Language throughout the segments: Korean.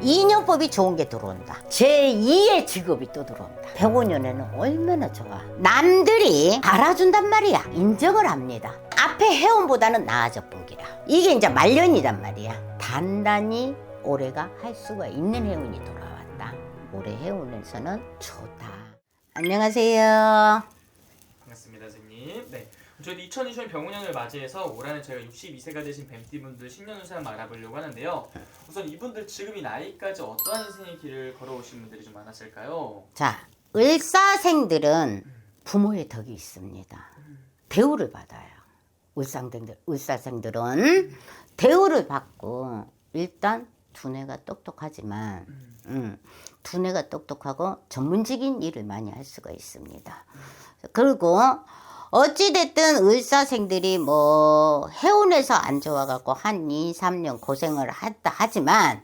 인연법이 좋은 게 들어온다. 제2의 직업이 또 들어온다. 105년에는 얼마나 좋아. 남들이 알아준단 말이야. 인정을 합니다. 앞에 해운보다는 나아져 본기라. 이게 이제 말년이란 말이야. 단단히 올해가 할 수가 있는 해운이 돌아왔다. 올해 해운에서는 좋다. 안녕하세요. 반갑습니다, 선생님. 네. 저희 2020년 병원년을 맞이해서 올해는 저희가 62세가 되신 뱀띠분들 신년운세 한번 알아보려고 하는데요. 우선 이분들 지금 이 나이까지 어떠한 인생의 길을 걸어오신 분들이 좀 많았을까요? 자, 을사생들은 부모의 덕이 있습니다. 대우를 받아요. 을사생들은 대우를 받고 일단 두뇌가 똑똑하지만 두뇌가 똑똑하고 전문적인 일을 많이 할 수가 있습니다. 그리고 어찌됐든 을사생들이 뭐 해운에서 안 좋아갖고 한 2, 3년 고생을 했다 하지만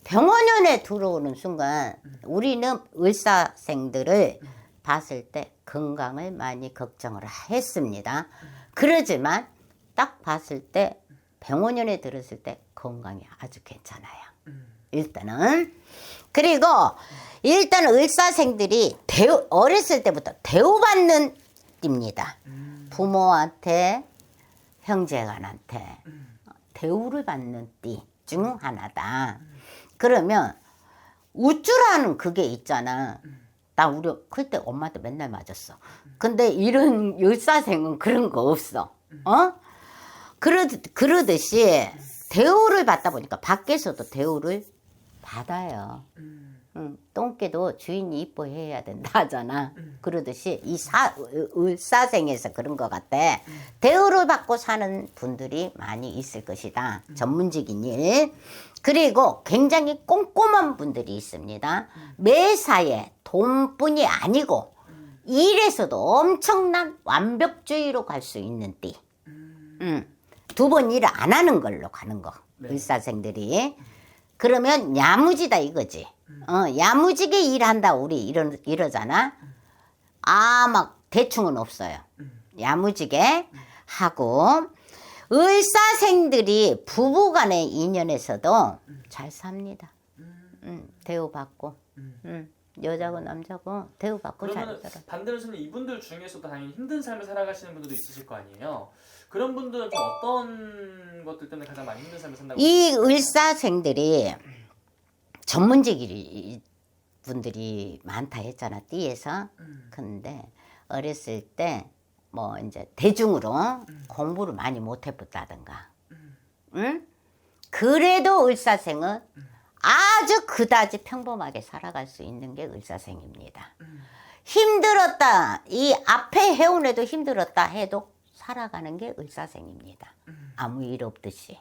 병원년에 들어오는 순간 우리는 을사생들을 봤을 때 건강을 많이 걱정을 했습니다. 그러지만 딱 봤을 때 병원년에 들었을 때 건강이 아주 괜찮아요. 일단은. 그리고 일단 을사생들이 어렸을 때부터 대우받는 띠입니다. 부모한테 형제간한테 대우를 받는 띠 중 하나다. 그러면 우쭐하는 그게 있잖아. 나 우리 클 때 엄마한테 맨날 맞았어. 근데 이런 을사생은 그런 거 없어. 그러듯이 대우를 받다 보니까 밖에서도 대우를 받아요. 똥개도 주인이 이뻐해야 된다 하잖아. 그러듯이 이 을사생에서 그런 것 같아. 대우를 받고 사는 분들이 많이 있을 것이다. 전문적인 일. 그리고 굉장히 꼼꼼한 분들이 있습니다. 매사에 돈뿐이 아니고 일에서도 엄청난 완벽주의로 갈 수 있는 띠. 두 번 일을 안 하는 걸로 가는 거. 네. 을사생들이. 그러면 야무지다 이거지. 야무지게 일한다 우리 이러잖아. 막 대충은 없어요. 야무지게 하고 을사생들이 부부간의 인연에서도 잘 삽니다. 대우받고 여자고 남자고 대우받고 잘 그러면 살아. 반대로 선생님 이분들 중에서도 당연히 힘든 삶을 살아가시는 분들도 있으실 거 아니에요? 그런 분들은 좀 어떤 것들 때문에 가장 많이 힘든 삶을 산다고 이 을사생들이 전문직이 분들이 많다 했잖아, 띠에서. 근데 어렸을 때 뭐 이제 대중으로 공부를 많이 못 해봤다든가. 그래도 을사생은 아주 그다지 평범하게 살아갈 수 있는 게 을사생입니다. 힘들었다, 이 앞에 해운에도 힘들었다 해도 살아가는 게 을사생입니다. 아무 일 없듯이.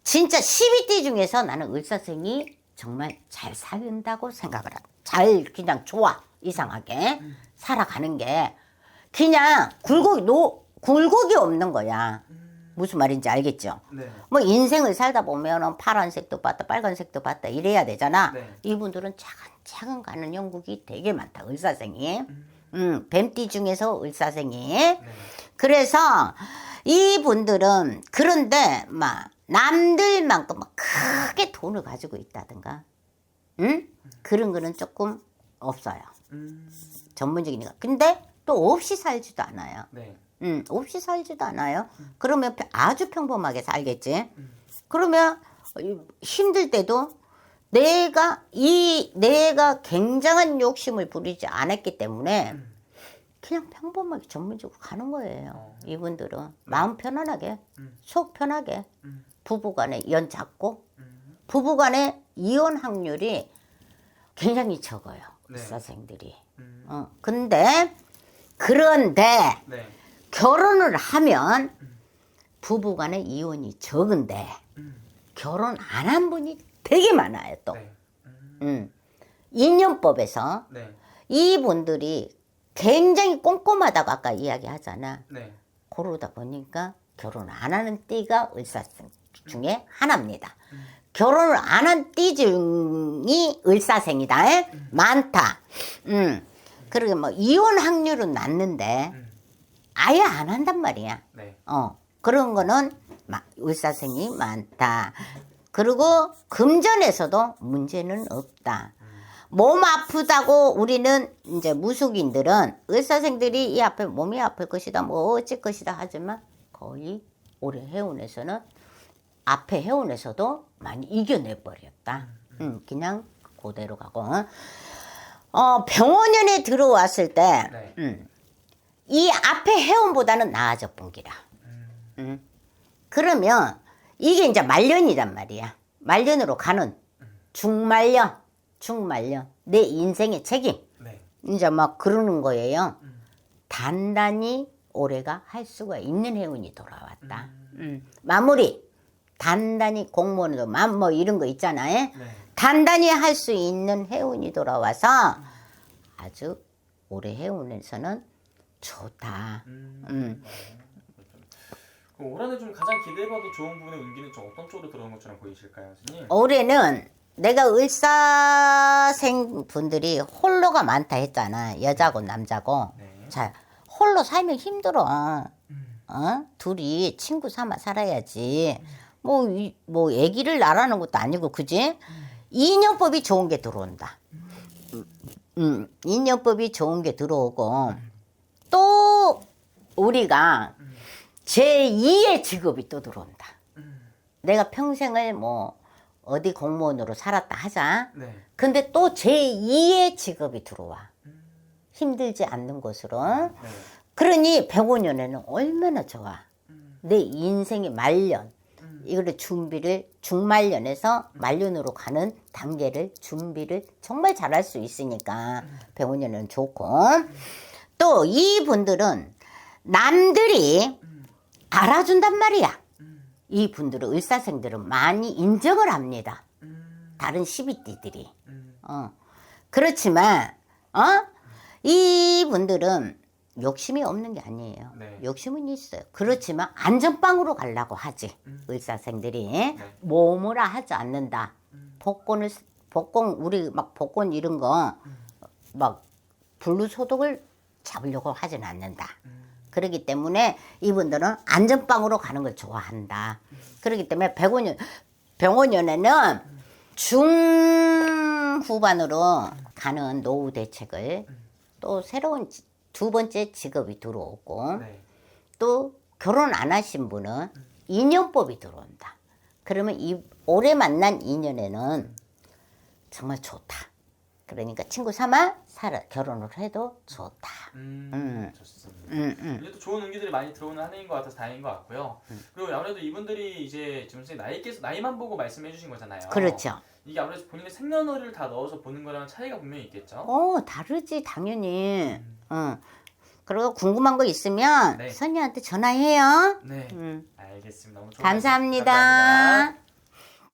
진짜 12띠 중에서 나는 을사생이 정말 잘 살린다고 생각을 해. 잘 그냥 좋아. 이상하게 살아가는 게 그냥 굴곡이 없는 거야. 무슨 말인지 알겠죠? 네. 뭐 인생을 살다 보면 파란색도 봤다 빨간색도 봤다 이래야 되잖아. 네. 이분들은 차근차근 가는 형국이 되게 많다. 을사생이. 뱀띠 중에서 을사생이. 네. 그래서 이분들은 그런데 막 남들만큼 막 크게 돈을 가지고 있다든가 그런 거는 조금 없어요. 전문적이니까. 근데 또 없이 살지도 않아요. 네. 없이 살지도 않아요. 그러면 아주 평범하게 살겠지. 그러면 힘들 때도 내가 굉장한 욕심을 부리지 않았기 때문에 그냥 평범하게 전문적으로 가는 거예요. 이분들은 마음 편안하게, 속 편하게, 부부간에 연 잡고, 부부간에 이혼 확률이 굉장히 적어요. 네. 을사생들이. 그런데 네. 결혼을 하면 부부간에 이혼이 적은데 결혼 안 한 분이 되게 많아요. 또 네. 인연법에서 네. 이분들이 굉장히 꼼꼼하다고 아까 이야기하잖아. 네. 그러다 보니까 결혼 안 하는 띠가 을사생 중에 하나입니다. 결혼을 안 한 띠 중이 을사생이다. 많다. 그리고 뭐 이혼 확률은 낮는데 아예 안 한단 말이야. 네. 그런 거는 을사생이 많다. 그리고 금전에서도 문제는 없다. 몸 아프다고 우리는 이제 무속인들은 의사생들이 이 앞에 몸이 아플 것이다, 뭐 어쩔 것이다 하지만 거의 올해 해운에서는 앞에 해운에서도 많이 이겨내 버렸다. 그냥 그대로 가고. 병원연에 들어왔을 때, 네. 이 앞에 해운보다는 나아져 본기라. 그러면 이게 이제 말년이란 말이야. 말년으로 가는 중말년. 내 인생의 책임. 네. 이제 막 그러는 거예요. 단단히 올해가 할 수가 있는 해운이 돌아왔다. 마무리. 단단히 공무원도 뭐 이런 거 있잖아요. 네. 단단히 할 수 있는 해운이 돌아와서 아주 올해 해운에서는 좋다. 올해는 좀 가장 기대해봐도 좋은 부분의 운기는 좀 어떤 쪽으로 들어오는 것처럼 보이실까요, 선생님? 올해는 내가 을사생 분들이 홀로가 많다 했잖아. 여자고 남자고. 네. 자, 홀로 살면 힘들어. 둘이 친구 삼아 살아야지. 뭐 애기를 낳으라는 것도 아니고, 그지? 인연법이 좋은 게 들어온다. 인연법이 좋은 게 들어오고, 또 우리가 제2의 직업이 또 들어온다. 내가 평생을 뭐 어디 공무원으로 살았다 하자. 네. 근데 또 제2의 직업이 들어와. 힘들지 않는 곳으로. 네. 그러니 105년에는 얼마나 좋아. 내 인생의 말년. 이거를 중말년에서 말년으로 가는 단계를 준비를 정말 잘할 수 있으니까 105년은 좋고. 또 이분들은 남들이 알아준단 말이야. 이 분들은 을사생들은 많이 인정을 합니다. 다른 12띠들이. 그렇지만 이분들은 욕심이 없는 게 아니에요. 네. 욕심은 있어요. 그렇지만 안전빵으로 가려고 하지. 을사생들이 몸으로 하지 않는다. 복권 우리 막 복권 이런 거 막 분류소득을 잡으려고 하진 않는다. 그렇기 때문에 이분들은 안전빵으로 가는 걸 좋아한다. 그렇기 때문에 병원연에는 중후반으로 가는 노후 대책을 또 새로운 두 번째 직업이 들어오고 네. 또 결혼 안 하신 분은 인연법이 들어온다. 그러면 이 올해 만난 인연에는 정말 좋다. 그러니까 친구 삼아 결혼을 해도 좋다. 좋습니다. 이제 또 좋은 운기들이 많이 들어오는 한 해인 것 같아서 다행인 것 같고요. 그리고 아무래도 이분들이 이제 지금 선생님 나이만 보고 말씀해 주신 거잖아요. 그렇죠. 이게 아무래도 본인의 생년월일을 다 넣어서 보는 거랑 차이가 분명히 있겠죠? 다르지 당연히. 그리고 궁금한 거 있으면 네. 선이한테 전화해요. 네. 알겠습니다. 너무 좋은 감사합니다. 말씀 감사합니다.